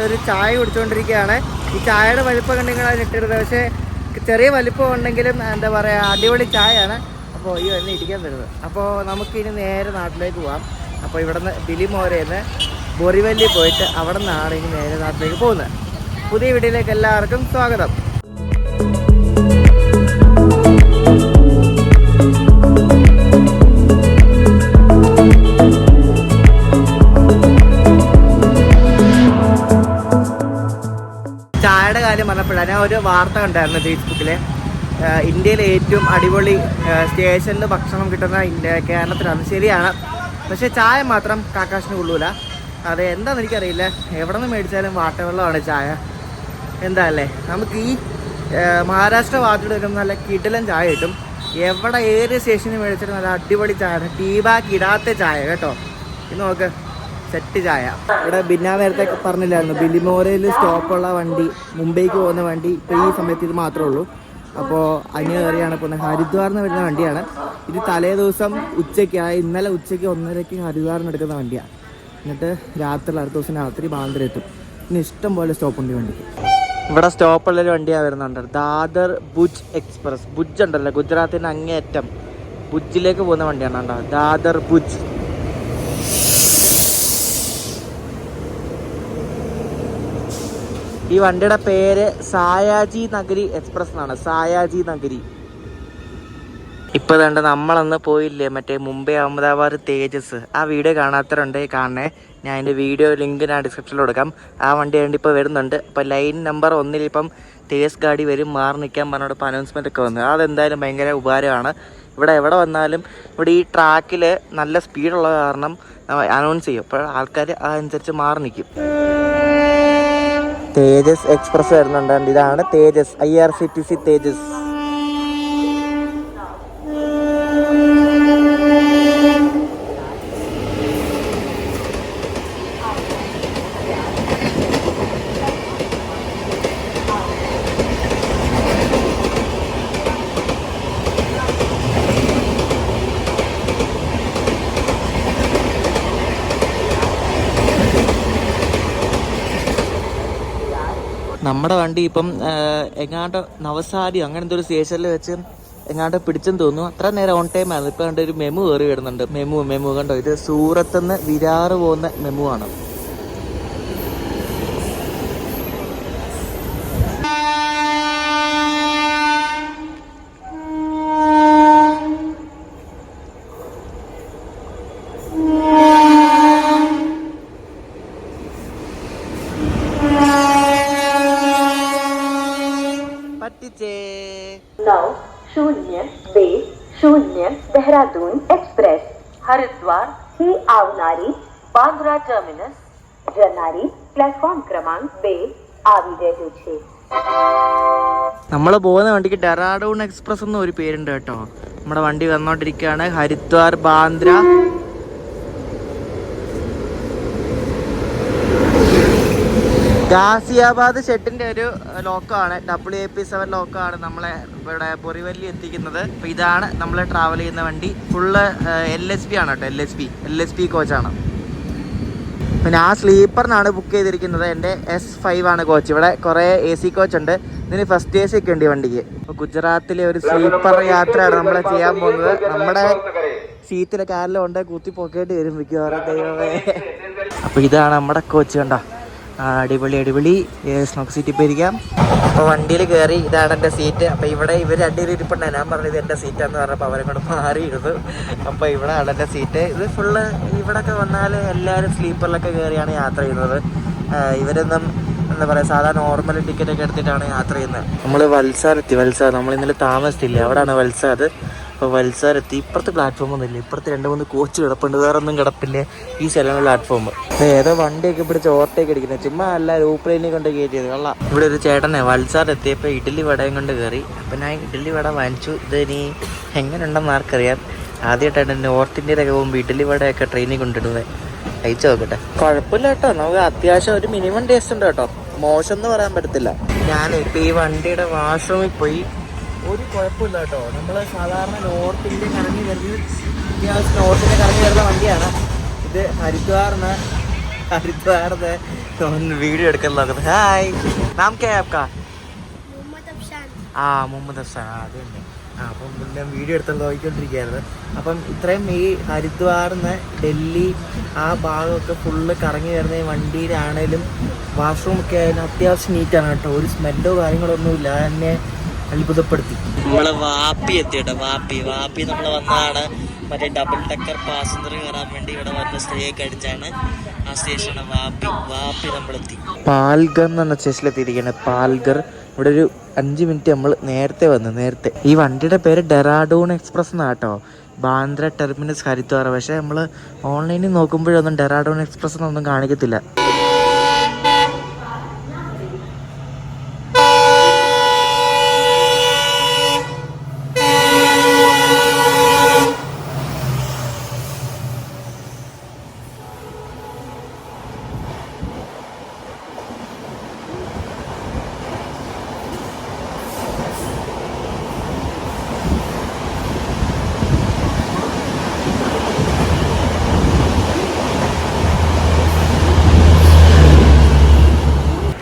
ഒരു ചായ കുടിച്ചുകൊണ്ടിരിക്കുകയാണ്. ഈ ചായയുടെ വലിപ്പം കണ്ടെങ്കിൽ അത് ഇട്ടിരുന്നത്, പക്ഷേ ചെറിയ വലിപ്പം ഉണ്ടെങ്കിലും എന്താ പറയുക അടിപൊളി ചായയാണ്. അപ്പോൾ ഈ തന്നെ ഇരിക്കാൻ വരുന്നത്. അപ്പോൾ നമുക്കിനി നേരെ നാട്ടിലേക്ക് പോകാം. അപ്പോൾ ഇവിടെ നിന്ന് ബിലിമോരേന്ന് ബോറിവല്ലി പോയിട്ട് അവിടെ നിന്നാണ് ഇനി നേരെ നാട്ടിലേക്ക് പോകുന്നത്. പുതിയ വീഡിയോയിലേക്ക് എല്ലാവർക്കും സ്വാഗതം. ചായയുടെ കാര്യം പറഞ്ഞപ്പോഴാണ് ഞാൻ ഒരു വാർത്ത കണ്ടായിരുന്നു ഫേസ്ബുക്കിൽ. ഇന്ത്യയിലെ ഏറ്റവും അടിപൊളി സ്റ്റേഷനിൽ ഭക്ഷണം കിട്ടുന്ന കേരളത്തിലാണ്. ശരിയാണ്, പക്ഷേ ചായ മാത്രം കാക്കാശിന് കൊള്ളൂല. അത് എന്താണെന്ന് എനിക്കറിയില്ല. എവിടെ നിന്ന് മേടിച്ചാലും വാട്ടവെള്ളമാണ് ചായ. എന്താ അല്ലേ, നമുക്ക് ഈ മഹാരാഷ്ട്ര ഭാഗത്തോട് വരുമ്പോൾ നല്ല കിടിലൻ ചായ കിട്ടും. എവിടെ ഏത് സ്റ്റേഷനിൽ മേടിച്ചാലും നല്ല അടിപൊളി ചായ, ടീ ബാഗ് ഇടാത്ത ചായ കേട്ടോ. ഇത് നോക്ക്, സെറ്റ് ചായ. ഇവിടെ ബിന്നാ നേരത്തെ പറഞ്ഞില്ലായിരുന്നു, ബിലിമോരയിൽ സ്റ്റോപ്പുള്ള വണ്ടി, മുംബൈക്ക് പോകുന്ന വണ്ടി ഇപ്പോൾ ഈ സമയത്ത് ഇത് മാത്രമേ ഉള്ളൂ. അപ്പോൾ അതിന് കയറിയാണ് പോകുന്നത്. ഹരിദ്വാറിൽ നിന്ന് വരുന്ന വണ്ടിയാണ് ഇത്. തലേ ദിവസം ഉച്ചയ്ക്കായി, ഇന്നലെ ഉച്ചയ്ക്ക് 1:30 ഹരിദ്വാറിൽ നിന്ന് എടുക്കുന്ന വണ്ടിയാണ്. എന്നിട്ട് രാത്രി അടുത്ത ദിവസം രാത്രി ബാന്ദ്ര എത്തും. ഇനി ഇഷ്ടം പോലെ സ്റ്റോപ്പുണ്ട് ഈ വണ്ടിക്ക്. ഇവിടെ സ്റ്റോപ്പുള്ളൊരു വണ്ടിയാണ് വരുന്നുണ്ട്, ദാദർ ഭുജ് എക്സ്പ്രസ്. ഭുജ് ഉണ്ടല്ലോ, ഗുജറാത്തിൻ്റെ അങ്ങേയറ്റം ഭുജിലേക്ക് പോകുന്ന വണ്ടിയാണ് കേട്ടോ, ദാദർ ഭുജ്. ഈ വണ്ടിയുടെ പേര് സായാജി നഗരി എക്സ്പ്രസ് എന്നാണ്, സായാജി നഗരി. ഇപ്പോൾ വേണ്ട നമ്മളന്ന് പോയില്ലേ മറ്റേ മുംബൈ അഹമ്മദാബാദ് തേജസ്, ആ വീഡിയോ കാണാത്തവരുണ്ട് കാണണേ. ഞാൻ അതിൻ്റെ വീഡിയോ ലിങ്ക് ഞാൻ ഡിസ്ക്രിപ്ഷനിൽ കൊടുക്കാം. ആ വണ്ടി വേണ്ടി ഇപ്പോൾ വരുന്നുണ്ട്. അപ്പോൾ ലൈൻ നമ്പർ 1 ഇപ്പം തേജസ് ഗാഡി വരും, മാറി നിൽക്കാൻ പറഞ്ഞോട് ഇപ്പോൾ അനൗൺസ്മെൻ്റ് ഒക്കെ വന്നു. അതെന്തായാലും ഭയങ്കര ഉപകാരമാണ്. ഇവിടെ എവിടെ വന്നാലും ഇവിടെ ഈ ട്രാക്കിൽ നല്ല സ്പീഡുള്ള കാരണം അനൗൺസ് ചെയ്യും. അപ്പോൾ ആൾക്കാർ അതനുസരിച്ച് മാറി നിൽക്കും. തേജസ് എക്സ്പ്രസ് വരുന്നുണ്ട്. ഇതാണ് തേജസ്, IRCTC തേജസ്. നമ്മുടെ വണ്ടി ഇപ്പം എങ്ങാണ്ട് നവസാരി അങ്ങനത്തെ ഒരു സ്റ്റേഷനിൽ വെച്ച് എങ്ങാണ്ട് പിടിച്ചെന്ന് തോന്നുന്നു. അത്ര നേരം ഓൺ ടൈം ആയിരുന്നു. ഇപ്പം കണ്ട ഒരു മെമു കയറി വരുന്നുണ്ട്. മെമു കണ്ടോ, ഇത് സൂറത്ത് നിന്ന് വിരാർ പോകുന്ന മെമു ആണ്. देहरादून एक्सप्रेस हरिद्वार ही आवनारी बांद्रा टर्मिनस जनारी प्लेटफॉर्म क्रमांक 2 આવી રહ્યું છે. നമ്മൾ പോകുന്ന വണ്ടിക്ക് ഡെറാഡൂൺ എക്സ്പ്രസ് എന്ന ഒരു പേരുണ്ട് കേട്ടോ. നമ്മുടെ വണ്ടി വന്നോണ്ടിരിക്കുകയാണ്, ഹരിദ്വാർ ബാന്ദ്ര. ഗാസിയാബാദ് ഷെഡിന്റെ ഒരു ലോക്കമാണ്, WAP7 ലോക്കമാണ് നമ്മളെ ഇവിടെ ബോറിവല്ലി എത്തിക്കുന്നത്. അപ്പോൾ ഇതാണ് നമ്മൾ ട്രാവൽ ചെയ്യുന്ന വണ്ടി. ഫുള്ള് LSP ആണ് കേട്ടോ, LSP കോച്ചാണ്. പിന്നെ ആ സ്ലീപ്പറിനാണ് ബുക്ക് ചെയ്തിരിക്കുന്നത്. എൻ്റെ S5 ആണ് കോച്ച്. ഇവിടെ കുറേ AC കോച്ച് ഉണ്ട്. ഇതിന് ഫസ്റ്റ് AC ഒക്കെ ഉണ്ട് ഈ വണ്ടിക്ക്. അപ്പോൾ ഗുജറാത്തിലെ ഒരു സ്ലീപ്പർ യാത്രയാണ് നമ്മൾ ചെയ്യാൻ പോകുന്നത്. നമ്മുടെ സീറ്റിലെ കാറിലും ഉണ്ട്, കുത്തി പൊക്കേട്ട് വരും മിക്കവാറും, ദൈവമേ. അപ്പോൾ ഇതാണ് നമ്മുടെ കോച്ച്, കണ്ടോ, അടിപൊളി. സ്നോക്ക് സീറ്റിൽ പോയിരിക്കാം. അപ്പോൾ വണ്ടിയിൽ കയറി, ഇതാണ് എൻ്റെ സീറ്റ്. അപ്പോൾ ഇവിടെ ഇവർ രണ്ടുപേരും ഇരിപ്പുണ്ട്. ഞാൻ പറഞ്ഞത് എൻ്റെ സീറ്റാന്ന് പറഞ്ഞപ്പോൾ അവരെ കൊണ്ട് മാറിയിരുന്നു. അപ്പോൾ ഇവിടെ ആണ് എൻ്റെ സീറ്റ്. ഇത് ഫുള്ള് ഇവിടെയൊക്കെ വന്നാൽ എല്ലാവരും സ്ലീപ്പറിലൊക്കെ കയറിയാണ് യാത്ര ചെയ്യുന്നത്. ഇവരൊന്നും എന്താ പറയുക, സാധാരണ നോർമൽ ടിക്കറ്റൊക്കെ എടുത്തിട്ടാണ് യാത്ര ചെയ്യുന്നത്. നമ്മൾ വൽസാർ എത്തി. നമ്മൾ ഇന്നലെ താമസിച്ചില്ലേ, അവിടെയാണ് വൽസാർ. അപ്പോൾ വൽസാർ എത്തി. ഇപ്പുറത്ത് പ്ലാറ്റ്ഫോം ഒന്നുമില്ല, ഇപ്പുറത്ത് 2-3 കോച്ച് കിടപ്പുണ്ട്, വേറെ ഒന്നും കിടപ്പില്ലേ ഈ സ്ഥലമാണ് പ്ലാറ്റ്ഫോം. ഏതോ വണ്ടിയൊക്കെ പിടിച്ച് ഓവർടേക്ക് അടിക്കുന്നത്, ചുമ്മാ അല്ല റൂപ്ലെയിനിൽ കൊണ്ട് കയറ്റിയത് കള്ള. ഇവിടെ ഒരു ചേട്ടനെ വൽസാർ എത്തിയപ്പോൾ ഇഡ്ഡലി വടയും കൊണ്ട് കയറി. അപ്പം ഞാൻ ഇഡ്ഡലി വട വാങ്ങിച്ചു. ഇത് ഇനി എങ്ങനെ ഉണ്ടെന്ന് ആർക്കറിയാം. ആദ്യമായിട്ടാണ് നോർത്ത് ഇന്ത്യയിലൊക്കെ പോകുമ്പോൾ ഇഡ്ഡലി വടയൊക്കെ ട്രെയിനിൽ കൊണ്ടിടുന്നത്. അയച്ചു നോക്കട്ടെ. കുഴപ്പമില്ല കേട്ടോ, നമുക്ക് അത്യാവശ്യം ഒരു മിനിമം ടേസ്റ്റ് ഉണ്ട് കേട്ടോ, മോശം എന്ന് പറയാൻ പറ്റത്തില്ല. ഞാനിപ്പോൾ ഈ വണ്ടിയുടെ വാഷ്റൂമിൽ പോയി, ഒരു കുഴപ്പമില്ല കേട്ടോ. നമ്മൾ സാധാരണ നോർത്ത് ഇന്ത്യ കറങ്ങി വരുന്നത്, അത്യാവശ്യം നോർത്ത് ഇന്ത്യ കറങ്ങി വരുന്ന വണ്ടിയാണ് ഇത്. ഹരിദ്വാറിന് वीडियो എടുക്കാൻ നോക്കുന്നത്. ഹായ്, നാം ക്യാ ആപ്കാ? मोहम्मद अफशान. ആ, മുഹമ്മദ് അഫ്സാൻ. അത് തന്നെ. അപ്പം ഞാൻ വീഡിയോ എടുത്ത് നോക്കിക്കൊണ്ടിരിക്കുകയായിരുന്നു. അപ്പം ഇത്രയും ഈ ഹരിദ്വാറിന്ന് ഡൽഹി ആ ഭാഗമൊക്കെ ഫുള്ള് കറങ്ങി വരുന്ന ഈ വണ്ടിയിലാണേലും വാഷ്റൂമൊക്കെ ആയാലും അത്യാവശ്യം നീറ്റാണ് കേട്ടോ. ഒരു സ്മെല്ലോ കാര്യങ്ങളൊന്നുമില്ല. എന്നെ അത്ഭുതപ്പെടുത്തി. നമ്മളെ വാപ്പി എത്തി കേട്ടോ. വാപ്പി നമ്മൾ വന്നതാണ് മറ്റേ ഡബിൾ ടക്കർ പാസഞ്ചർ കയറാൻ വേണ്ടി ഇവിടെ വന്ന് സ്റ്റേ ഒക്കെ അടിച്ചാണ്. ആ സ്റ്റേഷനാണ് വാപ്പി നമ്മളെത്തി. പാൽഗർ എന്ന് പറഞ്ഞ സ്റ്റേഷനിലെത്തിയിരിക്കുകയാണ്. പാൽഗർ. ഇവിടെ ഒരു 5 മിനിറ്റ് നമ്മൾ നേരത്തെ ഈ വണ്ടിയുടെ പേര് ഡെറാഡൂൺ എക്സ്പ്രസ് എന്നാട്ടോ. ബാന്ദ്ര ടെർമിനസ് ഹരിദ്വാർ. പക്ഷേ നമ്മൾ ഓൺലൈനിൽ നോക്കുമ്പോഴൊന്നും ഡെറാഡൂൺ എക്സ്പ്രസ് എന്നൊന്നും കാണിക്കത്തില്ല.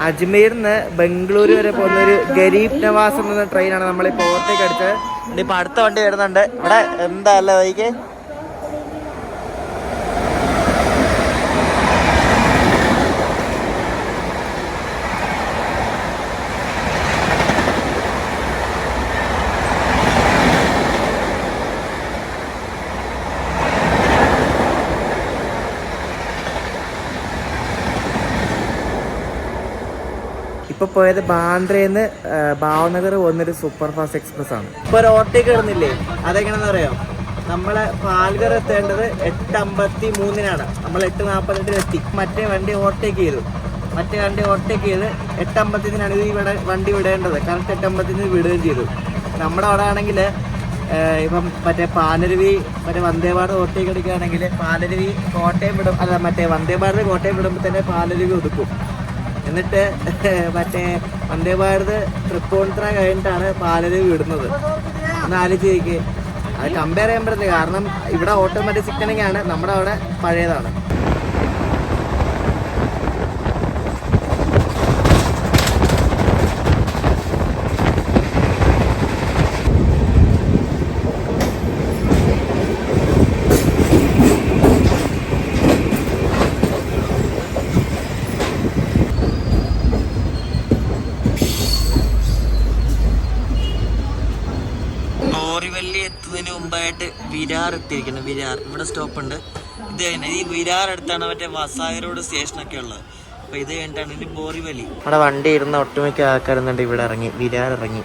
അജ്മീരിൽ നിന്ന് ബംഗളൂരു വരെ പോകുന്ന ഒരു ഗരീബ് നവാസ് എന്ന ട്രെയിനാണ് നമ്മളിപ്പോൾ ഓവർടേക്ക് അടിച്ചത്. ഇപ്പം അടുത്ത വണ്ടി വരുന്നുണ്ട്. ഇവിടെ എന്താ അല്ലേ വൈകി ഇപ്പോൾ പോയത് ബാന്ദ്രയിൽ ഭാവനഗർ പോകുന്നൊരു സൂപ്പർ ഫാസ്റ്റ് എക്സ്പ്രസ് ആണ്. ഇപ്പോൾ ഒരു ഓവർടേക്ക് ഇടുന്നില്ലേ, അതെങ്ങനെയാണെന്ന് അറിയാം. നമ്മളെ പാൽഗർ എത്തേണ്ടത് 8:53 നമ്മൾ 8:48 എത്തി. മറ്റേ വണ്ടി ഓവർടേക്ക് ചെയ്ത് 8:53 ഇത് ഇവിടെ വണ്ടി വിടേണ്ടത്. കറക്റ്റ് 8:53 വിടുകയും ചെയ്തു. നമ്മുടെ അവിടെ ആണെങ്കിൽ ഇപ്പം മറ്റേ പാലരുവി വന്ദേ ഭാരത് ഓവർടേക്ക് എടുക്കുകയാണെങ്കിൽ പാലരുവി കോട്ടയം വിടും. അല്ല, മറ്റേ വന്ദേ ഭാരത് കോട്ടയം വിടുമ്പോൾ തന്നെ പാലരുവി ഒതുക്കും. എന്നിട്ട് മറ്റേ വന്ദേ ഭാരത് തൃപ്പൂണിത്തുറ കഴിഞ്ഞിട്ടാണ് പാലരുവി വിടുന്നത്. ഒന്ന് ആലോചിക്ക്. അത് കമ്പയർ ചെയ്യാൻ പറ്റില്ല. കാരണം ഇവിടെ ഓട്ടോമാറ്റിക് സിഗ്നലിംഗ് ആണ്, നമ്മുടെ അവിടെ പഴയതാണ്. ബോറിവല്ലി എത്തുന്നതിന് മുമ്പായിട്ട് വിരാർ എത്തിയിരിക്കുന്നു. വിരാർ ഇവിടെ സ്റ്റോപ്പ് ഉണ്ട്. ഇത് കഴിഞ്ഞാൽ ഈ വിരാർ അടുത്താണ് മറ്റേ വസായരോട് സ്റ്റേഷനൊക്കെ ഉള്ളത്. അപ്പോൾ ഇത് കഴിഞ്ഞിട്ടാണ് ഇനി ബോറിവല്ലി. നമ്മുടെ വണ്ടി ഇരുന്ന ഒട്ടുമിക്ക ആൾക്കാരുന്നുണ്ട് ഇവിടെ ഇറങ്ങി. വിരാർ ഇറങ്ങി.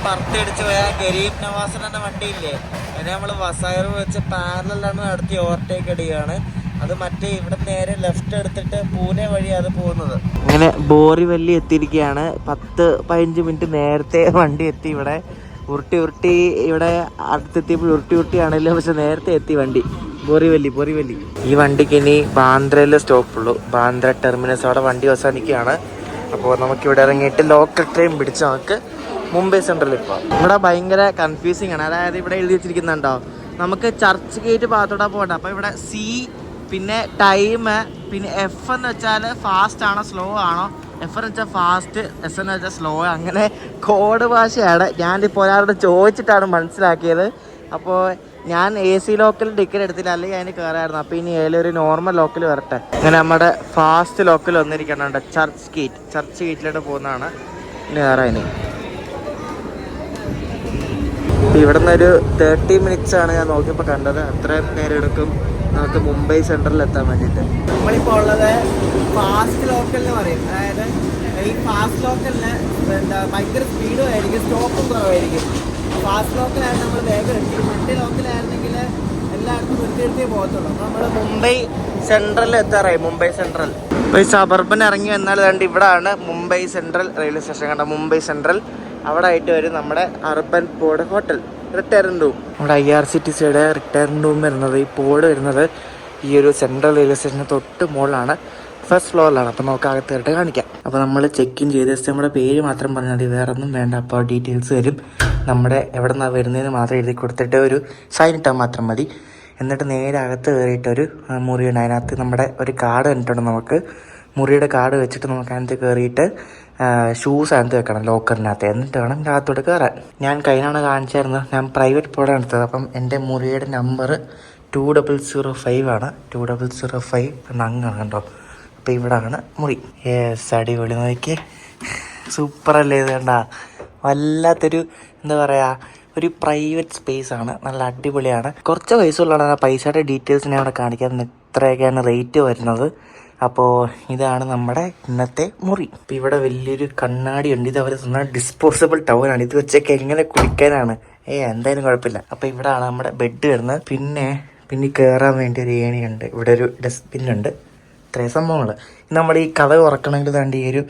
പറത്തടിച്ച് പോയ ഗരീബ് നവാസ് എന്ന വണ്ടിയില്ലേ, അതിനെ നമ്മൾ വസായർ വെച്ച് പാരലാണ് നടത്തി ഓവർടേക്ക് അടിക്കുകയാണ്. അത് മറ്റേ ഇവിടെ നേരെ ലെഫ്റ്റ് എടുത്തിട്ട് പൂനെ വഴി അത് പോകുന്നത്. അങ്ങനെ ബോറിവല്ലി എത്തിയിരിക്കുകയാണ്. 10-15 മിനിറ്റ് നേരത്തെ വണ്ടി എത്തി. ഇവിടെ ഉരുട്ടി ഇവിടെ അടുത്തെത്തിയപ്പോൾ ഉരുട്ടിയാണല്ലോ, പക്ഷെ നേരത്തെ എത്തി വണ്ടി. ബോറിവല്ലി. ഈ വണ്ടിക്ക് ഇനി ബാന്ദ്രയിലെ സ്റ്റോപ്പുള്ളൂ. ബാന്ദ്ര ടെർമിനസ് അവിടെ വണ്ടി അവസാനിക്കുകയാണ്. അപ്പോൾ നമുക്കിവിടെ ഇറങ്ങിയിട്ട് ലോക്കൽ ട്രെയിൻ പിടിച്ച് നമുക്ക് മുംബൈ സെൻട്രൽ ഇപ്പോൾ. ഇവിടെ ഭയങ്കര കൺഫ്യൂസിങ് ആണ്. അതായത് ഇവിടെ എഴുതി വെച്ചിരിക്കുന്നുണ്ടോ, നമുക്ക് ചർച്ച് ഗേറ്റ് ഭാഗത്തോടെ പോകണ്ട. അപ്പോൾ ഇവിടെ സി, പിന്നെ ടൈം, പിന്നെ എഫ് എന്ന് വെച്ചാൽ ഫാസ്റ്റ് ആണോ സ്ലോ ആണോ, എഫ് എന്ന് വെച്ചാൽ ഫാസ്റ്റ്, എസ് എന്ന് വെച്ചാൽ സ്ലോ. അങ്ങനെ കോഡ് ഭാഷയാണ്. ഞാനിപ്പോൾ ഒരാളോട് ചോദിച്ചിട്ടാണ് മനസ്സിലാക്കിയത്. അപ്പോൾ ഞാൻ AC ലോക്കൽ ടിക്കറ്റ് എടുത്തില്ല, അല്ലെങ്കിൽ അതിന് കയറായിരുന്നു. അപ്പോൾ ഇനി ഏതൊരു നോർമൽ ലോക്കൽ വരട്ടെ. അങ്ങനെ നമ്മുടെ ഫാസ്റ്റ് ലോക്കൽ വന്നിരിക്കുന്നുണ്ട്. ചർച്ച് ഗേറ്റിലോട്ട് പോകുന്നതാണ്. ഇനി കയറാൻ ഇവിടെ നിന്നൊരു 30 മിനിറ്റ്സ് ആണ് ഞാൻ നോക്കിയപ്പോൾ കണ്ടത്. അത്രയും നേരം എടുക്കും നമുക്ക് മുംബൈ സെൻട്രലിൽ എത്താൻ വേണ്ടിയിട്ട്. നമ്മളിപ്പോൾ ഉള്ളത് ഫാസ്റ്റ് ലോക്കൽ എന്ന് പറയും. അതായത് ഈ ഫാസ്റ്റ് ലോക്കലിന് ഭയങ്കര സ്പീഡും ആയിരിക്കും, സ്റ്റോപ്പും കുറവായിരിക്കും. ഫാസ്റ്റ് ലോക്കലായിരുന്നു നമ്മൾ വേഗം എത്തി. മറ്റേ ലോക്കലായിരുന്നെങ്കിൽ എല്ലായിടത്തും നിർത്തിയെടുത്തേ പോകത്തുള്ളൂ. അപ്പോൾ നമ്മൾ മുംബൈ സെൻട്രലിൽ എത്താറായി. മുംബൈ സെൻട്രൽ ഇപ്പോൾ ഈ സബർബൻ ഇറങ്ങി വന്നാൽ കണ്ട് ഇവിടെയാണ് മുംബൈ സെൻട്രൽ റെയിൽവേ സ്റ്റേഷൻ. കണ്ട മുംബൈ സെൻട്രൽ അവിടെ ആയിട്ട് വരും നമ്മുടെ urban pod hotel retiring room. നമ്മുടെ IRCTCയുടെ റിട്ടയറിംഗ് റൂം വരുന്നത്, ഈ പോഡ് വരുന്നത് ഈ ഒരു സെൻട്രൽ റെയിൽവേ സ്റ്റേഷന് തൊട്ട് മുകളിലാണ്, ഫസ്റ്റ് ഫ്ലോറിലാണ്. അപ്പോൾ നമുക്ക് അകത്ത് കയറിയിട്ട് കാണിക്കാം. അപ്പോൾ നമ്മൾ ചെക്ക് ഇൻ ചെയ്ത് ജസ്റ്റ് നമ്മുടെ പേര് മാത്രം പറഞ്ഞാൽ മതി, വേറെ ഒന്നും വേണ്ട. അപ്പോൾ ഡീറ്റെയിൽസ് വരും, നമ്മുടെ എവിടെ നിന്നാണ് വരുന്നതെന്ന് മാത്രം എഴുതി കൊടുത്തിട്ട് ഒരു സൈൻ ഇട്ടാൽ മാത്രം മതി. എന്നിട്ട് നേരെ അകത്ത് കയറിയിട്ടൊരു മുറിയുണ്ട്. അതിനകത്ത് നമ്മുടെ ഒരു കാർഡ് കണ്ടിട്ടുണ്ട്. നമുക്ക് മുറിയുടെ കാർഡ് വെച്ചിട്ട് നമുക്ക് അതിനകത്ത് കയറിയിട്ട് ഷൂസ് അതിനകത്ത് വെക്കണം ലോക്കറിനകത്ത്. എന്നിട്ട് വേണം അകത്തോട്ട് കയറാൻ. ഞാൻ കഴിഞ്ഞാണ് കാണിച്ചായിരുന്നു, ഞാൻ പ്രൈവറ്റ് പോഡാണ് എടുത്തത്. അപ്പം എൻ്റെ മുറിയുടെ നമ്പർ 2005 ആണ്. 2005 അങ്ങാണ് കണ്ടോ. അപ്പോൾ ഇവിടാണ് മുറി. അടിപൊളി, നോക്കി സൂപ്പറല്ലേ ഇത്. കണ്ട വല്ലാത്തൊരു എന്താ പറയുക, ഒരു പ്രൈവറ്റ് സ്പേസ് ആണ്, നല്ല അടിപൊളിയാണ്. കുറച്ച് പൈസ ഉള്ളതാണ്. പൈസയുടെ ഡീറ്റെയിൽസ് ഞാൻ അവിടെ കാണിക്കാൻ, ഇത്രയൊക്കെയാണ് റേറ്റ് വരുന്നത്. അപ്പോൾ ഇതാണ് നമ്മുടെ ഇന്നത്തെ മുറി. അപ്പോൾ ഇവിടെ വലിയൊരു കണ്ണാടി ഉണ്ട്. ഇത് അവർ തന്ന ഡിസ്പോസിബിൾ ടവലാണ്. ഇത് വെച്ചൊക്കെ എങ്ങനെ കുളിക്കാനാണ്, എന്തായാലും കുഴപ്പമില്ല. അപ്പോൾ ഇവിടെയാണ് നമ്മുടെ ബെഡ് വരുന്നത്. പിന്നെ കയറാൻ വേണ്ടി ഒരു ഏണിയുണ്ട്. ഇവിടെ ഒരു ഡസ്റ്റ്ബിൻ ഉണ്ട്. ഇത്രയും സംഭവങ്ങൾ. നമ്മുടെ ഈ കഥ തുറക്കണമെങ്കിൽ താണ്ടി ഈ ഒരു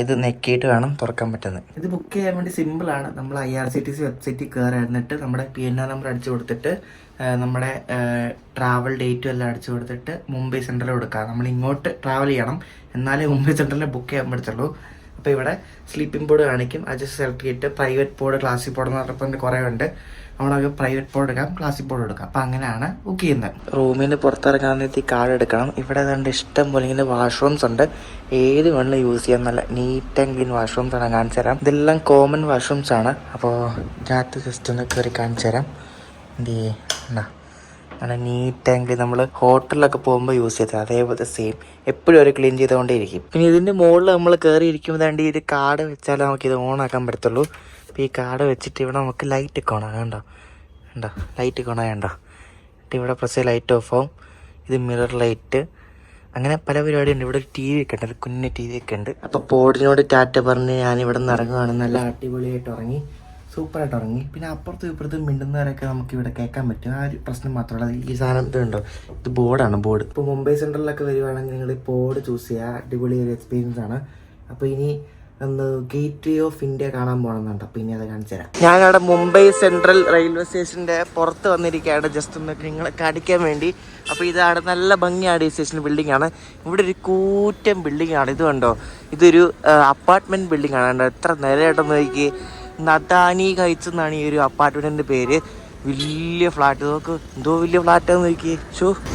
ഇത് നെക്കിയിട്ട് വേണം തുറക്കാൻ പറ്റുന്നത്. ഇത് ബുക്ക് ചെയ്യാൻ വേണ്ടി സിമ്പിളാണ്. നമ്മൾ IRCTC വെബ്സൈറ്റിൽ കയറിയിരുന്നിട്ട് നമ്മുടെ PNR നമ്പർ അടിച്ചു കൊടുത്തിട്ട് നമ്മുടെ ട്രാവൽ ഡേറ്റും എല്ലാം അടിച്ചു കൊടുത്തിട്ട് മുംബൈ സെൻട്രലിൽ കൊടുക്കുക. നമ്മൾ ഇങ്ങോട്ട് ട്രാവൽ ചെയ്യണം, എന്നാലേ മുംബൈ സെൻട്രലിൽ ബുക്ക് ചെയ്യാൻ പറ്റത്തുള്ളൂ. അപ്പോൾ ഇവിടെ സ്ലീപ്പിംഗ് പോഡ് കാണിക്കും. അത് ജസ്റ്റ് സെലക്ട് ചെയ്തിട്ട് പ്രൈവറ്റ് പോഡ്, ക്ലാസിക് പോഡ് എന്ന് പറഞ്ഞപ്പോൾ കുറേ ഉണ്ട്. നമ്മളൊക്കെ പ്രൈവറ്റ് പോഡ് എടുക്കാം, ക്ലാസിക് പോഡ് എടുക്കാം. അപ്പം അങ്ങനെയാണ് ബുക്ക് ചെയ്യുന്നത്. റൂമിന് പുറത്തിറങ്ങാൻ നേരത്തെ കാർഡ് എടുക്കണം. ഇവിടെ ഏതാണ്ട് ഇഷ്ടം പോലെ ഇങ്ങനെ വാഷ്റൂംസ് ഉണ്ട്. ഏത് വേണമെങ്കിലും യൂസ് ചെയ്യാൻ നല്ല നീറ്റ് ആൻഡ് ക്ലീൻ വാഷ്റൂംസ് ആണ്. കാണിച്ചു തരാം. ഇതെല്ലാം കോമൺ വാഷ്റൂംസ് ആണ്. അപ്പോൾ ഇതിനകത്ത് ജസ്റ്റ് ഒന്ന് കയറി കാണിച്ചു തരാം. എന്ത് എന്നാ നല്ല നീറ്റ് ആൻഡ് ക്ലീൻ. നമ്മൾ ഹോട്ടലിലൊക്കെ പോകുമ്പോൾ യൂസ് ചെയ്തത് അതേപോലെ സെയിം, എപ്പോഴും ഒരു ക്ലീൻ ചെയ്തുകൊണ്ടേ ഇരിക്കും. പിന്നെ ഇതിൻ്റെ മുകളിൽ നമ്മൾ കയറി ഇരിക്കുമ്പോൾ ഈ ഒരു കാർഡ് വെച്ചാലേ നമുക്കിത് ഓൺ ആക്കാൻ പറ്റത്തുള്ളൂ. അപ്പോൾ ഈ കാർഡ് വെച്ചിട്ട് ഇവിടെ നമുക്ക് ലൈറ്റ് ഒക്കെ ഓണാ. കണ്ടോ ലൈറ്റ് ഒക്കെ ഓണാ. കണ്ടോ ഇവിടെ പ്രസ് ലൈറ്റ് ഓഫ് ആവും. ഇത് മിറർ ലൈറ്റ്, അങ്ങനെ പല പരിപാടിയുണ്ട്. ഇവിടെ ഒരു TV ഒക്കെ ഉണ്ട്, ഒരു കുഞ്ഞ് TV ഒക്കെ ഉണ്ട്. അപ്പോൾ പോഡിനോട് ടാറ്റ പറഞ്ഞ് ഞാനിവിടെ നിന്ന് ഇറങ്ങുകയാണ്. നല്ല അടിപൊളിയായിട്ട് ഇറങ്ങി, സൂപ്പറായിട്ട് ഇറങ്ങി. പിന്നെ അപ്പുറത്തും ഇപ്പുറത്തും മിണ്ടുന്നവരൊക്കെ നമുക്ക് ഇവിടെ കേൾക്കാൻ പറ്റും. ആ ഒരു പ്രശ്നം മാത്രമല്ല. ഈ സാധനം ഇതുണ്ടോ, ഇത് ബോർഡാണ്, ബോർഡ്. ഇപ്പോൾ മുംബൈ സെൻട്രലിലൊക്കെ വരുവാണെങ്കിൽ നിങ്ങൾ ഈ ബോർഡ് ചൂസ് ചെയ്യുക. അടിപൊളി ഒരു എക്സ്പീരിയൻസ് ആണ്. അപ്പോൾ ഇനി ഗേറ്റ് വേ ഓഫ് ഇന്ത്യ കാണാൻ പോകണമെന്നുണ്ട്. അപ്പോൾ ഇനി അത് കാണിച്ചു തരാം. ഞാനവിടെ മുംബൈ സെൻട്രൽ റെയിൽവേ സ്റ്റേഷൻ്റെ പുറത്ത് വന്നിരിക്കുകയാണ്, ജസ്റ്റ് ഒന്ന് നിങ്ങളെ കാണിക്കാൻ വേണ്ടി. അപ്പോൾ ഇതാണ് നല്ല ഭംഗിയാണ് ഈ സ്റ്റേഷൻ. ബിൽഡിംഗ് ആണ്. ഇവിടെ ഒരു കൂറ്റൻ ബിൽഡിംഗ് ആണ്. ഇത് കണ്ടോ, ഇതൊരു അപ്പാർട്ട്മെൻറ്റ് ബിൽഡിംഗ് ആണ്. എത്ര നിലയായിട്ടൊന്ന് നോക്കി. നദാനി ഹൈറ്റ്സ് എന്നാണ് ഈ ഒരു അപ്പാർട്ട്മെൻറ്റിൻ്റെ പേര്. വലിയ ഫ്ലാറ്റ്, നോക്ക് എന്തോ വലിയ ഫ്ലാറ്റാന്ന് നോക്കി.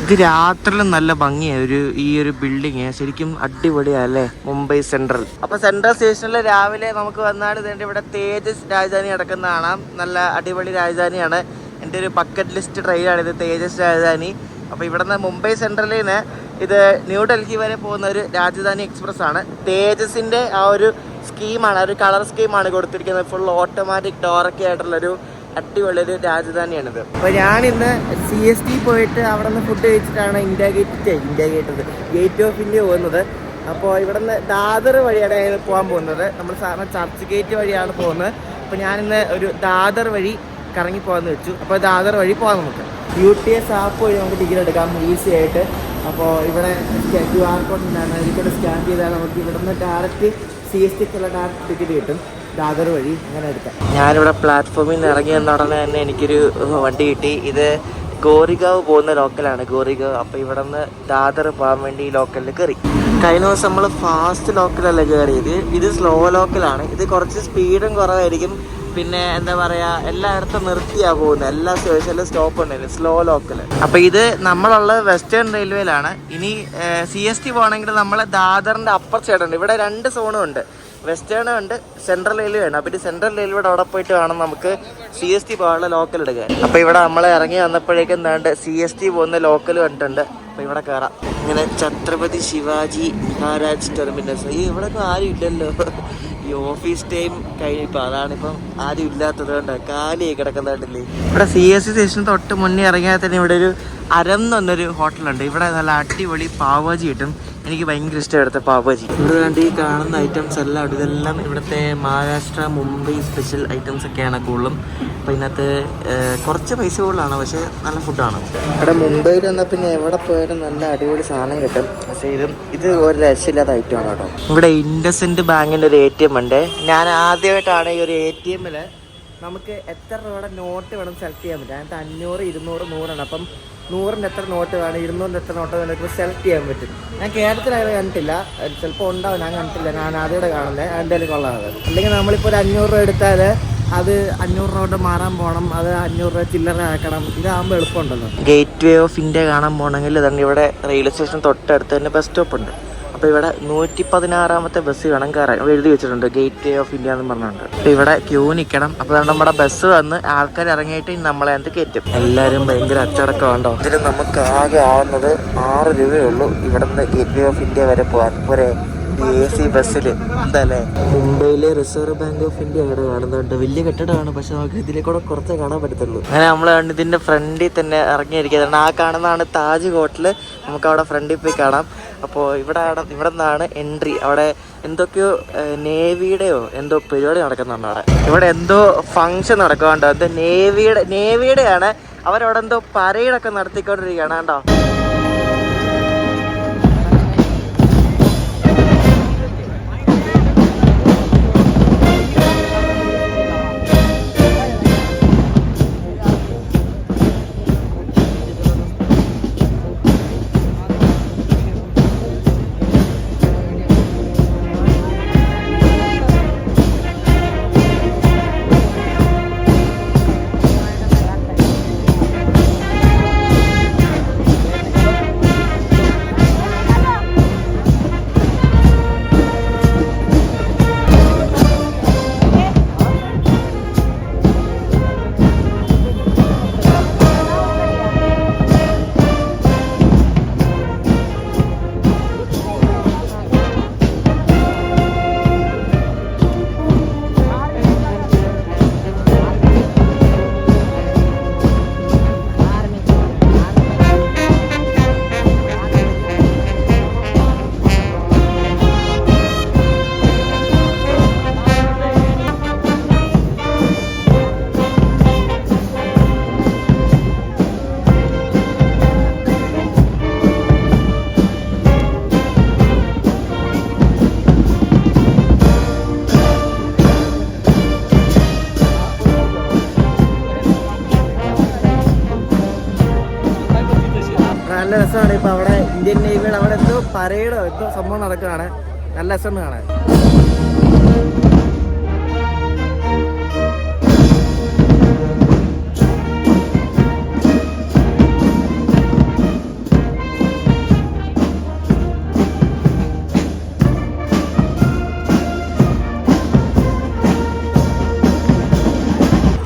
ഇത് രാത്രിയിലും നല്ല ഭംഗിയാണ് ഈ ഒരു ബിൽഡിങ്. ശരിക്കും അടിപൊളിയല്ലേ മുംബൈ സെൻട്രൽ. അപ്പോൾ സെൻട്രൽ സ്റ്റേഷനിൽ രാവിലെ നമുക്ക് വന്നാൽ ഇതിൻ്റെ ഇവിടെ തേജസ് രാജധാനി കിടക്കുന്ന കാണാം. നല്ല അടിപൊളി രാജധാനിയാണ്. എൻ്റെ ഒരു ബക്കറ്റ് ലിസ്റ്റ് ട്രെയിനാണിത്, തേജസ് രാജധാനി. അപ്പോൾ ഇവിടുന്ന് മുംബൈ സെൻട്രലിൽ നിന്ന് ഇത് ന്യൂഡൽഹി വരെ പോകുന്ന ഒരു രാജധാനി എക്സ്പ്രസ് ആണ്. തേജസിൻ്റെ ആ ഒരു സ്കീമാണ്, ഒരു കളർ സ്കീമാണ് കൊടുത്തിരിക്കുന്നത്. ഫുൾ ഓട്ടോമാറ്റിക് ഡോറൊക്കെ ആയിട്ടുള്ളൊരു അടിപൊളി ഒരു രാജധാനിയാണിത്. അപ്പോൾ ഞാനിന്ന് CST പോയിട്ട് അവിടെ നിന്ന് ഫുഡ് കഴിച്ചിട്ടാണ് ഇന്ത്യ ഗേറ്റ് ഓഫ് ഇന്ത്യ പോകുന്നത്. അപ്പോൾ ഇവിടെ നിന്ന് ദാദർ വഴിയാണ് ഞാൻ പോകാൻ പോകുന്നത്. നമ്മൾ സാധാരണ ചർച്ച് ഗേറ്റ് വഴിയാണ് പോകുന്നത്. അപ്പോൾ ഞാനിന്ന് ഒരു ദാദർ വഴി കറങ്ങി പോകാമെന്ന് വെച്ചു. അപ്പോൾ ദാദർ വഴി പോകാം. നമുക്ക് UTS ആപ്പ് വഴി നമുക്ക് ടിക്കറ്റ് എടുക്കാം ഈസി ആയിട്ട്. അപ്പോൾ ഇവിടെ QR കോഡ് ഉണ്ടായിരുന്നു, ഇതിൽ സ്കാൻ ചെയ്താൽ നമുക്ക് ഇവിടെ നിന്ന് ഡയറക്റ്റ് CSTക്കുള്ള ഡയറക്റ്റ് ടിക്കറ്റ് കിട്ടും. ദാദർ വഴി അങ്ങനെ എടുക്കാം. ഞാനിവിടെ പ്ലാറ്റ്ഫോമിൽ നിന്ന് ഇറങ്ങി എന്ന ഉടനെ തന്നെ എനിക്കൊരു വണ്ടി കിട്ടി. ഇത് ഗോറിഗാവ് പോകുന്ന ലോക്കലാണ്, ഗോറിഗാവ്. അപ്പോൾ ഇവിടെ നിന്ന് ദാദർ പോകാൻ വേണ്ടി ഈ ലോക്കലിൽ കയറി. കഴിഞ്ഞ ദിവസം നമ്മൾ ഫാസ്റ്റ് ലോക്കലല്ല കയറിയത്, ഇത് സ്ലോ ലോക്കലാണ്. ഇത് കുറച്ച് സ്പീഡും കുറവായിരിക്കും. പിന്നെ എന്താ പറയുക, എല്ലായിടത്തും നിർത്തിയാണ് പോകുന്നത്. എല്ലാ സ്റ്റേഷനിലും സ്റ്റോപ്പ് ഉണ്ടായിരുന്നു. Slow local. അപ്പോൾ ഇത് നമ്മളുള്ളത് വെസ്റ്റേൺ റെയിൽവേയിലാണ്. ഇനി CST പോകണമെങ്കിൽ നമ്മൾ ദാദറിൻ്റെ അപ്പർ സൈഡുണ്ട്. ഇവിടെ 2 സോണും ഉണ്ട്, വെസ്റ്റേൺ ഉണ്ട്, സെൻട്രൽ റെയിൽവേ ആണ്. അപ്പോൾ ഈ സെൻട്രൽ റെയിൽവേയുടെ അവിടെ പോയിട്ട് വേണം നമുക്ക് CST പോകാനുള്ള ലോക്കൽ എടുക്കാൻ. അപ്പോൾ ഇവിടെ നമ്മൾ ഇറങ്ങി വന്നപ്പോഴേക്കും എന്താണ്ട് CST പോകുന്ന ലോക്കൽ കണ്ടിട്ടുണ്ട്. അപ്പോൾ ഇവിടെ കയറാം. ഇങ്ങനെ ഛത്രപതി ശിവാജി മഹാരാജ് ടെർമിനസ്. ഇവിടെയൊക്കെ ആരും ഇല്ലല്ലോ. ഈ ഓഫീസ് ടൈം കഴിഞ്ഞിപ്പോൾ അതാണിപ്പം ആരും ഇല്ലാത്തത് കൊണ്ട് കാലിയായി കിടക്കുന്നതായിട്ടില്ലേ. ഇവിടെ CST സ്റ്റേഷൻ തൊട്ട് മുന്നേ ഇറങ്ങിയാൽ തന്നെ ഇവിടെ ഒരു അരം എന്ന് പറഞ്ഞൊരു ഹോട്ടലുണ്ട്. ഇവിടെ നല്ല അടിപൊളി പാവഭാജി കിട്ടും. എനിക്ക് ഭയങ്കര ഇഷ്ടം ഇവിടുത്തെ പാവഭാജി. ഇവിടെ കണ്ട് ഈ കാണുന്ന ഐറ്റംസ് എല്ലാം ഇതെല്ലാം ഇവിടുത്തെ മഹാരാഷ്ട്ര മുംബൈ സ്പെഷ്യൽ ഐറ്റംസ് ഒക്കെയാണ് കൂടുതലും. അപ്പോൾ ഇതിനകത്ത് കുറച്ച് പൈസ കൂടുതലാണ്, പക്ഷേ നല്ല ഫുഡാണ്. ഇവിടെ മുംബൈയിൽ വന്നാൽ പിന്നെ എവിടെ പോയാലും നല്ല അടിപൊളി സാധനം കിട്ടും. പക്ഷേ ഇത് ഒരു രക്ഷയില്ലാത്ത ഐറ്റമാണ് കേട്ടോ. ഇവിടെ ഇൻഡസെൻഡ് ബാങ്കിൻ്റെ ഒരു ATM ഉണ്ട്. ഞാൻ ആദ്യമായിട്ടാണ് ഈ ഒരു ATM-ൽ നമുക്ക് എത്ര രൂപയുടെ നോട്ട് വേണം സെലക്ട് ചെയ്യാൻ പറ്റും. അതിനകത്ത് 500, 200, 100 അപ്പം 100-ൻ്റെ എത്ര നോട്ട് വേണം, 200-ൻ്റെ എത്ര നോട്ട് വേണം ഇപ്പോൾ സെലക്ട് ചെയ്യാൻ പറ്റും. ഞാൻ കേരളത്തിലായത് കണ്ടിട്ടില്ല, ചിലപ്പോൾ ഉണ്ടാവും, ഞാൻ കണ്ടിട്ടില്ല. ഞാൻ ആദ്യമായിട്ട് കാണുന്നത് എന്തായാലും കൊള്ളാതെ. അല്ലെങ്കിൽ നമ്മളിപ്പോൾ ഒരു 500 രൂപ എടുത്താൽ അത് 500 രൂപ മാറാൻ പോകണം, അത് 500 രൂപ ചില്ലറ ആക്കണം. ഇതാകുമ്പോൾ എളുപ്പമുണ്ടല്ലോ. ഗേറ്റ് വേ ഓഫ് ഇന്ത്യ കാണാൻ പോകണമെങ്കിൽ ഇതുണ്ട്. ഇവിടെ റെയിൽവേ സ്റ്റേഷൻ തൊട്ടടുത്ത് തന്നെ ബസ് സ്റ്റോപ്പ് ഉണ്ട്. അപ്പോൾ ഇവിടെ 116-ാമത്തെ ബസ് വേണം കയറാൻ. ഇവിടെ എഴുതി വെച്ചിട്ടുണ്ട് ഗേറ്റ് വേ ഓഫ് ഇന്ത്യ എന്ന് പറഞ്ഞിട്ടുണ്ട്. അപ്പോൾ ഇവിടെ ക്യൂ നിൽക്കണം. അപ്പോൾ നമ്മുടെ ബസ് വന്ന് ആൾക്കാർ ഇറങ്ങിയിട്ട് നമ്മളെ എന്ത് കയറ്റും. എല്ലാവരും ഭയങ്കര അച്ചടക്കം ഉണ്ടോ. ഇതിന് നമുക്ക് ആകെ ആവുന്നത് 6 രൂപയുള്ളൂ ഇവിടുന്ന് ഗേറ്റ് വേ ഓഫ് ഇന്ത്യ വരെ പോകാൻ. ഒരു AC ബസ്സിൽ എന്തല്ലേ. മുംബൈയിലെ റിസർവ് ബാങ്ക് ഓഫ് ഇന്ത്യ അവിടെ കാണുന്നുണ്ട്. വലിയ കെട്ടിടമാണ്, പക്ഷെ നമുക്ക് ഇതിലെ കൂടെ കുറച്ചേ കാണാൻ പറ്റത്തുള്ളൂ. അങ്ങനെ നമ്മൾ ഇതിൻ്റെ ഫ്രണ്ടിൽ തന്നെ ഇറങ്ങിയിരിക്കുന്നത്. ആ കാണുന്നതാണ് താജ് ഹോട്ടൽ. നമുക്ക് അവിടെ ഫ്രണ്ടിൽ പോയി കാണാം. അപ്പോൾ ഇവിടെ നിന്നാണ് എൻട്രി. അവിടെ എന്തൊക്കെയോ നേവിയുടെയോ എന്തോ പരിപാടി നടക്കുന്നുണ്ട്. ഇവിടെ എന്തോ ഫങ്ഷൻ നടക്കുന്നുണ്ടോ, എന്തോ നേവിയുടെയാണ്. അവരവിടെ എന്തോ പരേഡൊക്കെ നടത്തിക്കൊണ്ടിരിക്കുകയാണ് കേട്ടോ. നല്ല രസമാണ്. ഇപ്പോൾ അവിടെ ഇന്ത്യൻ നേവിയുടെ അവിടെ എന്തോ പരേഡോ എന്തോ സംഭവം നടക്കുകയാണ്. നല്ല രസമാണ് കാണാൻ.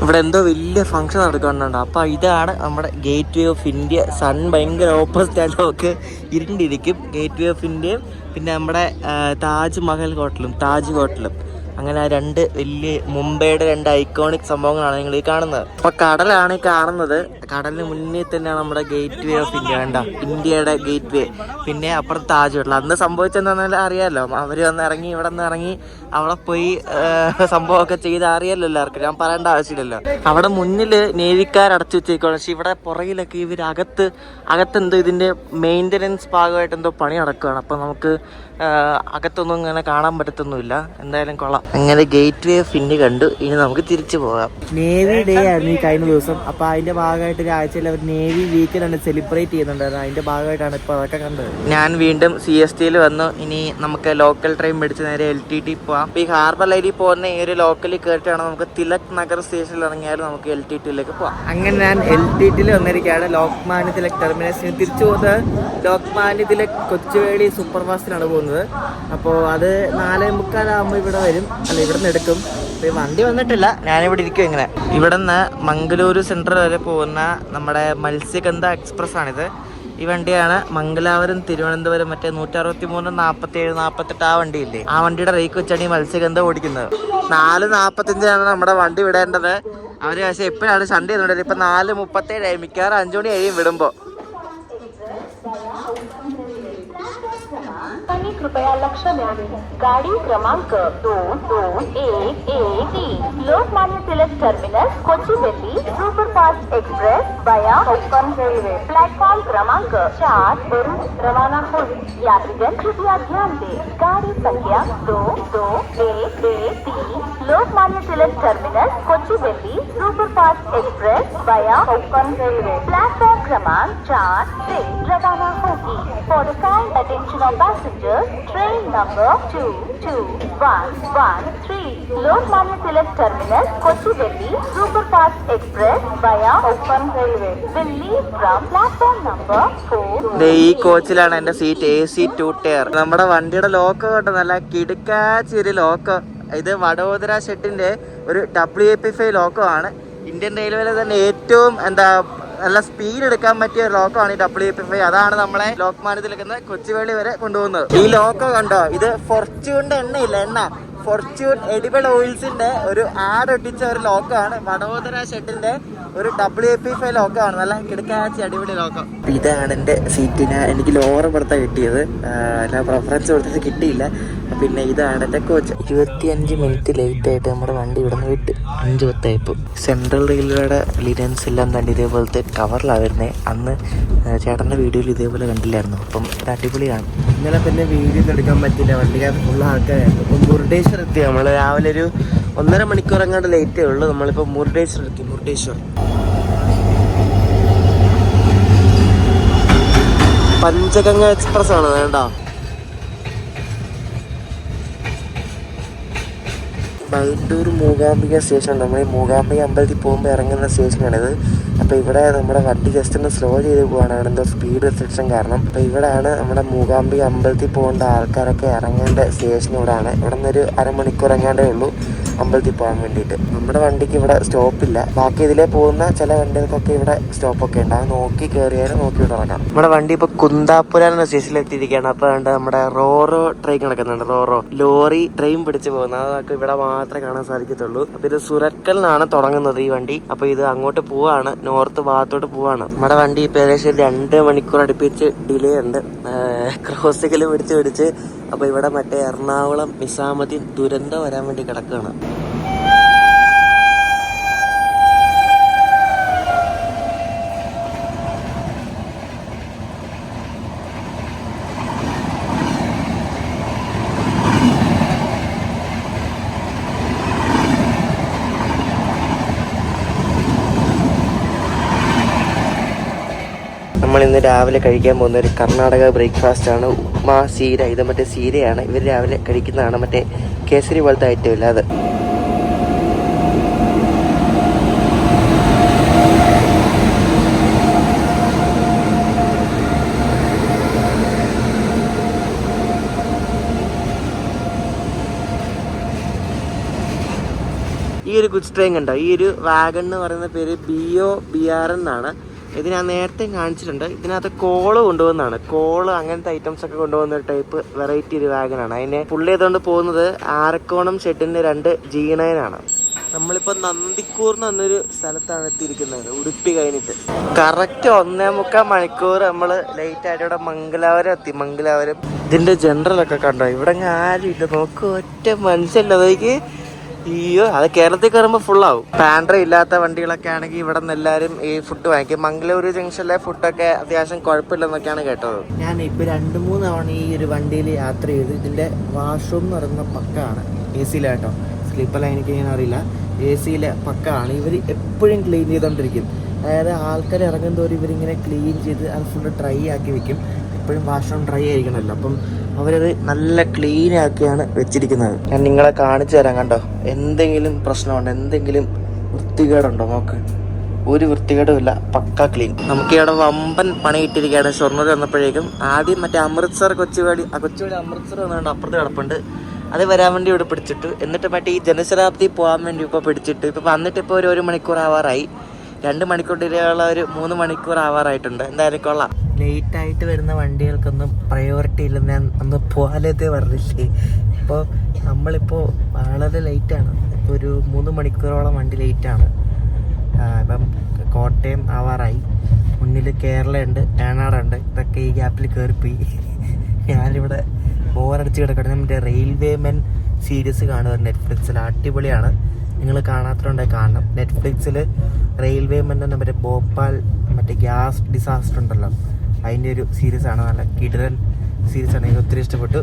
ഇവിടെ എന്തോ വലിയ ഫംഗ്ഷൻ നടക്കുന്നുണ്ട്. അപ്പോൾ ഇതാണ് നമ്മുടെ Gateway of India. Sun ഭയങ്കര ഓപ്പോസിറ്റ് ആയിട്ട് നമുക്ക് ഇരുണ്ടിരിക്കും. ഗേറ്റ് വേ ഓഫ് ഇന്ത്യയും പിന്നെ നമ്മുടെ താജ് ഹോട്ടലും അങ്ങനെ ആ 2 വലിയ മുംബൈയുടെ 2 ഐക്കോണിക് സംഭവങ്ങളാണ് നിങ്ങൾ ഈ കാണുന്നത്. അപ്പോൾ കടലാണ് ഈ കാണുന്നത്. കടലിന് മുന്നിൽ തന്നെയാണ് നമ്മുടെ ഗേറ്റ് വേ ഓഫ് ഇന്ത്യ. വേണ്ട ഇന്ത്യയുടെ ഗേറ്റ് വേ. പിന്നെ അപ്പുറത്ത് താജ് ഹോട്ടൽ. അന്ന് സംഭവിച്ചെന്താണെന്ന് അറിയാമല്ലോ. അവർ ഇവിടെ നിന്ന് ഇറങ്ങി അവിടെ പോയി സംഭവമൊക്കെ ചെയ്ത് അറിയാമല്ലോ എല്ലാവർക്കും. ഞാൻ പറയേണ്ട ആവശ്യമില്ലല്ലോ. അവിടെ മുന്നിൽ നേവിക്കാർ അടച്ചു വെച്ചേക്കാണ്. പക്ഷെ ഇവിടെ പുറകിലൊക്കെ ഇവർ അകത്തെന്തോ ഇതിൻ്റെ മെയിൻ്റനൻസ് ഭാഗമായിട്ട് എന്തോ പണി നടക്കുകയാണ്. അപ്പോൾ നമുക്ക് അകത്തൊന്നും ഇങ്ങനെ കാണാൻ പറ്റത്തൊന്നുമില്ല. എന്തായാലും കൊള്ളാം. അങ്ങനെ ഗേറ്റ് വേ ഓഫ് ഇന്ത്യ കണ്ടു. ഇനി നമുക്ക് തിരിച്ചു പോകാം. നേവി ഡേ ആയിരുന്നു ഈ കഴിഞ്ഞ ദിവസം. അപ്പോൾ അതിൻ്റെ ഭാഗമായിട്ട് ഒരാഴ്ചയിൽ അവർ നേവി വീക്കിലാണ് സെലിബ്രേറ്റ് ചെയ്യുന്നുണ്ടായിരുന്നു. അതിൻ്റെ ഭാഗമായിട്ടാണ് ഇപ്പോൾ അതൊക്കെ കണ്ടത്. ഞാൻ വീണ്ടും CSTയിൽ വന്നു. ഇനി നമുക്ക് ലോക്കൽ ട്രെയിൻ പിടിച്ച് നേരെ LTT പോവാം. അപ്പോൾ ഈ ഹാർബർ ലൈനിൽ പോകുന്ന ഈ ഒരു ലോക്കലിൽ കയറിയിട്ടാണ് നമുക്ക് തിലക് നഗർ സ്റ്റേഷനിൽ ഇറങ്ങിയാലും നമുക്ക് LTTയിലേക്ക് പോവാം. അങ്ങനെ ഞാൻ LTTയിൽ വന്നിരിക്കുകയാണ്. ലോക്മാന്യ തിലക് ടെർമിനസിന് തിരിച്ചു പോകുന്നത് ലോക്മാന്യ തിലക് കൊച്ചുവേളി സൂപ്പർ ഫാസ്റ്റിനാണ് പോകുന്നത്. അപ്പോൾ അത് 4:45 ഇവിടെ വരും. അല്ല, ഇവിടെ നിന്ന് എടുക്കും. വണ്ടി വന്നിട്ടില്ല, ഞാനിവിടെ ഇരിക്കും. ഇങ്ങനെ ഇവിടെ നിന്ന് മംഗളൂരു സെൻട്രൽ വരെ പോകുന്ന നമ്മുടെ മത്സ്യഗന്ധ എക്സ്പ്രസ് ആണിത്. ഈ വണ്ടിയാണ് മംഗലാപുരം തിരുവനന്തപുരം മറ്റേ 163, 47, 48 ആ വണ്ടിയില്ലേ, ആ വണ്ടിയുടെ റേക്ക് വെച്ചാണ് ഈ മത്സ്യഗന്ധം ഓടിക്കുന്നത്. 4:45 നമ്മുടെ വണ്ടി വിടേണ്ടത്. അവർ പക്ഷേ എപ്പോഴാണ് സൺഡേ എന്നുള്ളത്. ഇപ്പം 4:37 മിക്കവാറും 5 മണി കഴിയും വിടുമ്പോൾ. कृपया लक्ष द्यावे. गाडी क्रमांक 221113 Lokmanya Tilak terminus Kochuveli superfast express via Konkan railway platform क्रमांक 4 वरून रवाना होईल. यात्रीगण कृपया ध्यान दें. गाड़ी संख्या 221113 Lokmanya Tilak terminus Kochuveli superfast express via Konkan railway platform क्रमांक 4 से रवाना होगी. For the kind attention of passengers, train number 22113 Lokmanya Tilak terminus Kochuveli superfast express via Konkan railway will leave from platform number 4. ഈ കോച്ചിലാണ് എന്റെ സീറ്റ്. AC 2 tyre. നമ്മുടെ വണ്ടിയുടെ ലോക്ക് കേട്ടോ, നല്ല കിടുക്കാച്ചി ഒരു ലോക്ക്. ഇത് വഡോദര ഷെഡിന്റെ ഒരു WAP5 ലോക്കമാണ്. ഇന്ത്യൻ റെയിൽവേയിലെ തന്നെ ഏറ്റവും നല്ല സ്പീഡ് എടുക്കാൻ പറ്റിയ ലോക്കമാണ് ഈ WAP5. അതാണ് നമ്മളെ ലോക്മാന്യ തിലക് കൊച്ചുവേളി വരെ കൊണ്ടുപോകുന്നത്. ഈ ലോക്കോ കണ്ടോ, ഇത് ഫോർച്യൂണിന്റെ എണ്ണ ഫോർച്യൂൺ എഡിബിൾ ഓയിൽസിന്റെ ഒരു ആഡ് ഒട്ടിച്ച ഒരു ലോക്കാണ്. വഡോദര ഷെഡിന്റെ ഒരു WAP5 ലോക്കമാണ്. നല്ല കിടക്കാച്ചി അടിപൊളി ലോക്കം. ഇതാണ് എൻ്റെ സീറ്റിന്. എനിക്ക് ലോവർ ബർത്താ കിട്ടിയത്, ഞാൻ പ്രിഫറൻസ് കൊടുത്തിട്ട് കിട്ടിയില്ല. പിന്നെ ഇതാണ് എൻ്റെ കോച്ച്. 25 മിനിറ്റ് ലേറ്റ് ആയിട്ട് നമ്മുടെ വണ്ടി ഇവിടെ നിന്ന് വിട്ട് 5:10 സെൻട്രൽ റെയിൽവേയുടെ ലിനൻസ് എല്ലാം തന്നെ ഇതേപോലത്തെ കവറിലാണ് വരുന്നത്. അന്ന് ചേട്ടൻ്റെ വീഡിയോയിൽ ഇതേപോലെ കണ്ടില്ലായിരുന്നു. അപ്പം ഇത് അടിപൊളിയാണ്. ഇന്നലെ പിന്നെ വീഡിയോ എടുക്കാൻ പറ്റില്ല, വണ്ടിക്കകത്ത് ഫുൾ ആൾക്കാരായിരുന്നു. അപ്പം മുരുടേശ്വർ എത്തി. നമ്മൾ രാവിലെ ഒരു 1.5 മണിക്കൂർ അങ്ങോട്ട് ലേറ്റേ ഉള്ളൂ. നമ്മളിപ്പോൾ മുരുടേശ്വർ എത്തി. മുരുടേശ്വർ പഞ്ചഗംഗ എക്സ്പ്രസ് ആണ്. വേണ്ട, ബൈണ്ടൂർ മൂകാംബിക സ്റ്റേഷൻ. നമ്മൾ ഈ മൂകാംബിക അമ്പലത്തിൽ പോകുമ്പോൾ ഇറങ്ങുന്ന സ്റ്റേഷനാണിത്. അപ്പോൾ ഇവിടെ നമ്മുടെ വണ്ടി ജസ്റ്റ് ഒന്ന് സ്ലോ ചെയ്ത് പോവാണ്, എന്തോ സ്പീഡ് റെസ്ട്രിക്ഷൻ കാരണം. അപ്പോൾ ഇവിടെയാണ് നമ്മുടെ മൂകാംബിക അമ്പലത്തിൽ പോകേണ്ട ആൾക്കാരൊക്കെ ഇറങ്ങേണ്ട സ്റ്റേഷൻ. ഇവിടെയാണ്. ഇവിടെ നിന്നൊരു അരമണിക്കൂർ എങ്ങാണ്ടേ ഉള്ളൂ അമ്പലത്തിൽ പോകാൻ വേണ്ടിയിട്ട്. നമ്മുടെ വണ്ടിക്ക് ഇവിടെ സ്റ്റോപ്പില്ല. ബാക്കി ഇതിലേ പോകുന്ന ചില വണ്ടികൾക്കൊക്കെ ഇവിടെ സ്റ്റോപ്പൊക്കെ ഉണ്ട്. അത് നോക്കി കയറിയാലും നോക്കി ഇവിടെ ഇറങ്ങാം. നമ്മുടെ വണ്ടി ഇപ്പോൾ കുന്താപുര എന്ന സ്റ്റേഷനിൽ എത്തിയിരിക്കുകയാണ്. അപ്പോൾ നമ്മുടെ റോറോ ട്രെയിൻ കിടക്കുന്നുണ്ട്. റോറോ ലോറി ട്രെയിൻ പിടിച്ച് പോകുന്നത്. അതൊക്കെ ഇവിടെ മാത്രമേ കാണാൻ സാധിക്കത്തുള്ളൂ. അപ്പോൾ ഇത് സുരക്കലിനാണ് തുടങ്ങുന്നത് ഈ വണ്ടി. അപ്പോൾ ഇത് അങ്ങോട്ട് പോവാണ്, നോർത്ത് ഭാഗത്തോട്ട് പോവാണ്. നമ്മുടെ വണ്ടി ഇപ്പോൾ ഏകദേശം 2 മണിക്കൂർ അടുപ്പിച്ച് ഡിലേ ഉണ്ട്. ക്രോസിക്കൽ പിടിച്ച് അപ്പോൾ ഇവിടെ മറ്റേ എറണാകുളം നിസാമുദ്ദീൻ ദുരന്തം വരാൻ വേണ്ടി കിടക്കുകയാണ്. നമ്മളിന്ന് രാവിലെ കഴിക്കാൻ പോകുന്ന ഒരു കർണാടക ബ്രേക്ക്ഫാസ്റ്റ് ആണ്. ഉപ്മാ സീര. ഇത് മറ്റേ സീരയാണ്. ഇവർ രാവിലെ കഴിക്കുന്നതാണ്. മറ്റേ കേസരി പോലത്തെ ഐറ്റം ഇല്ല അത്. ഈ ഒരു ഗുഡ്സ് ട്രെയിൻ കണ്ടോ, ഈ ഒരു വാഗൺ എന്ന് പറയുന്ന പേര് BOBR എന്നാണ്. ഇത് ഞാൻ നേരത്തെ കാണിച്ചിട്ടുണ്ട്. ഇതിനകത്ത് കോള് കൊണ്ടുപോകുന്നതാണ്. കോള് അങ്ങനത്തെ ഐറ്റംസ് ഒക്കെ കൊണ്ടുപോകുന്ന ഒരു ടൈപ്പ് വെറൈറ്റി ഒരു വാഗനാണ്. അതിനെ പുള്ളി ചെയ്തുകൊണ്ട് പോകുന്നത് ആരക്കോണം ഷെഡിന്റെ 2 G9 ആണ്. നമ്മളിപ്പോൾ നന്ദിക്കൂർന്ന് എന്നൊരു സ്ഥലത്താണ് എത്തിയിരിക്കുന്നത്. ഉടുപ്പി കഴിഞ്ഞിട്ട് കറക്റ്റ് 1.25 മണിക്കൂർ നമ്മൾ ലേറ്റ് ആയിട്ട് ഇവിടെ മംഗലാപുരം എത്തി. മംഗലാപുരം ഇതിന്റെ ജനറലൊക്കെ കണ്ടോ, ഇവിടെ ആരും ഇല്ല. നോക്ക്, ഒറ്റ മനുഷ്യല്ല. അതൊക്കെ അയ്യോ, അത് കേരളത്തിൽ കയറുമ്പോൾ ഫുള്ളാവും. പാൻഡ്ര ഇല്ലാത്ത വണ്ടികളൊക്കെ ആണെങ്കിൽ ഇവിടെ നിന്ന് എല്ലാവരും ഈ ഫുഡ് വാങ്ങിക്കും. മംഗളൂരു ജംഗ്ഷനിലെ ഫുഡൊക്കെ അത്യാവശ്യം കുഴപ്പമില്ലെന്നൊക്കെയാണ് കേട്ടത്. ഞാൻ ഇപ്പോൾ 2-3 തവണ ഈ ഒരു വണ്ടിയിൽ യാത്ര ചെയ്ത്. ഇതിൻ്റെ വാഷ്റൂം എന്ന് പറയുന്ന പക്കാണ്. AC-ലാട്ടോ, സ്ലീപ്പർ എനിക്ക് ഇങ്ങനെ അറിയില്ല. AC-ലെ പക്കാണ്. ഇവർ എപ്പോഴും ക്ലീൻ ചെയ്തുകൊണ്ടിരിക്കും. അതായത് ആൾക്കാർ ഇറങ്ങും തോറും ഇവരിങ്ങനെ ക്ലീൻ ചെയ്ത് അത് ഫുള്ള് ഡ്രൈ ആക്കി വെക്കും. എപ്പോഴും വാഷ്റൂം ഡ്രൈ ആയിരിക്കണമല്ലോ. അപ്പം അവരത് നല്ല ക്ലീൻ ആക്കിയാണ് വെച്ചിരിക്കുന്നത്. ഞാൻ നിങ്ങളെ കാണിച്ചു തരാം. കണ്ടോ, എന്തെങ്കിലും പ്രശ്നമുണ്ടോ, എന്തെങ്കിലും വൃത്തികേടുണ്ടോ? നോക്ക്, ഒരു വൃത്തികേടും ഇല്ല. പക്ക ക്ലീൻ. നമുക്ക് ഇവിടെ വമ്പൻ പണി ഇട്ടിരിക്കുകയാണ്. ഷൊർണൂർ വന്നപ്പോഴേക്കും ആദ്യം മറ്റേ അമൃത്സർ കൊച്ചുവേളി അമൃത്സർ വന്നുകൊണ്ട് അപ്പുറത്ത് കിടപ്പുണ്ട്. അത് വരാൻ വേണ്ടി ഇവിടെ പിടിച്ചിട്ടു. എന്നിട്ട് മറ്റേ ഈ ജനശതാബ്ദി പോകാൻ വേണ്ടി ഇപ്പോൾ പിടിച്ചിട്ട്. ഇപ്പോൾ വന്നിട്ട് ഇപ്പോൾ ഒരു 1 മണിക്കൂർ ആവാറായി. 2 മണിക്കൂർ ഡിലേയുള്ള ഒരു 3 മണിക്കൂർ ആവാറായിട്ടുണ്ട്. എന്തായാലും കൊള്ളാം. ലേറ്റ് ആയിട്ട് വരുന്ന വണ്ടികൾക്കൊന്നും പ്രയോറിറ്റി ഇല്ലെന്ന് ഞാൻ അന്ന് പോകാലത്തെ പറഞ്ഞില്ലേ. ഇപ്പോൾ നമ്മളിപ്പോൾ വളരെ ലേറ്റാണ്. ഇപ്പോൾ ഒരു 3 മണിക്കൂറോളം വണ്ടി ലേറ്റാണ്. ഇപ്പം കോട്ടയം ആവാറായി. മുന്നിൽ കേരള ഉണ്ട്, വയനാടുണ്ട്. ഇതൊക്കെ ഈ ഗ്യാപ്പിൽ കയറിപ്പോയി. ഞാനിവിടെ ബോറടിച്ച് കിടക്കട്ടെ. മറ്റേ റെയിൽവേ മെൻ സീരീസ് കാണുക നെറ്റ്ഫ്ലിക്സിൽ, അടിപൊളിയാണ്. നിങ്ങൾ കാണാത്തതുണ്ടെങ്കിൽ കാണണം. നെറ്റ്ഫ്ലിക്സിൽ റെയിൽവേ മെൻ എന്ന മറ്റേ ഭോപ്പാൽ മറ്റേ ഗ്യാസ് ഡിസാസ്റ്റർ ഉണ്ടല്ലോ, അതിൻ്റെ ഒരു സീരീസാണ്. നല്ല കിടിലൻ സീരീസാണ്, എനിക്ക് ഒത്തിരി ഇഷ്ടപ്പെട്ടു.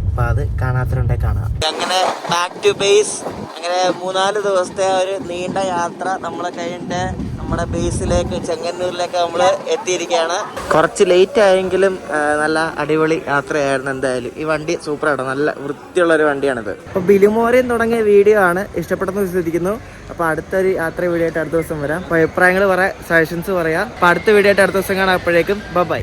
അപ്പോൾ അത് കാണാത്തതുണ്ടെങ്കിൽ കാണാം. അങ്ങനെ ബാക്ക് ടു ബേസ്. അങ്ങനെ 3-4 ദിവസത്തെ ഒരു നീണ്ട യാത്ര നമ്മളെ കഴിഞ്ഞിട്ട് നമ്മുടെ ബേസിലേക്ക് ചെങ്ങന്നൂരിലേക്ക് നമ്മൾ എത്തിയിരിക്കുകയാണ്. കുറച്ച് ലേറ്റ് ആയെങ്കിലും നല്ല അടിപൊളി യാത്രയായിരുന്നു. എന്തായാലും ഈ വണ്ടി സൂപ്പറാണ്, നല്ല വൃത്തിയുള്ളൊരു വണ്ടിയാണിത്. അപ്പോൾ ബിലുമോരയും തുടങ്ങിയ വീഡിയോ ആണ്, ഇഷ്ടപ്പെട്ടെന്ന് വിശ്വസിക്കുന്നു. അപ്പോൾ അടുത്തൊരു യാത്ര വീഡിയോ ആയിട്ട് അടുത്ത ദിവസം വരാം. അപ്പോൾ അഭിപ്രായങ്ങൾ പറയാം, സജഷൻസ് പറയാം. അപ്പോൾ അടുത്ത വീഡിയോ ആയിട്ട് അടുത്ത ദിവസം കാണാം. അപ്പോഴേക്കും ബൈ.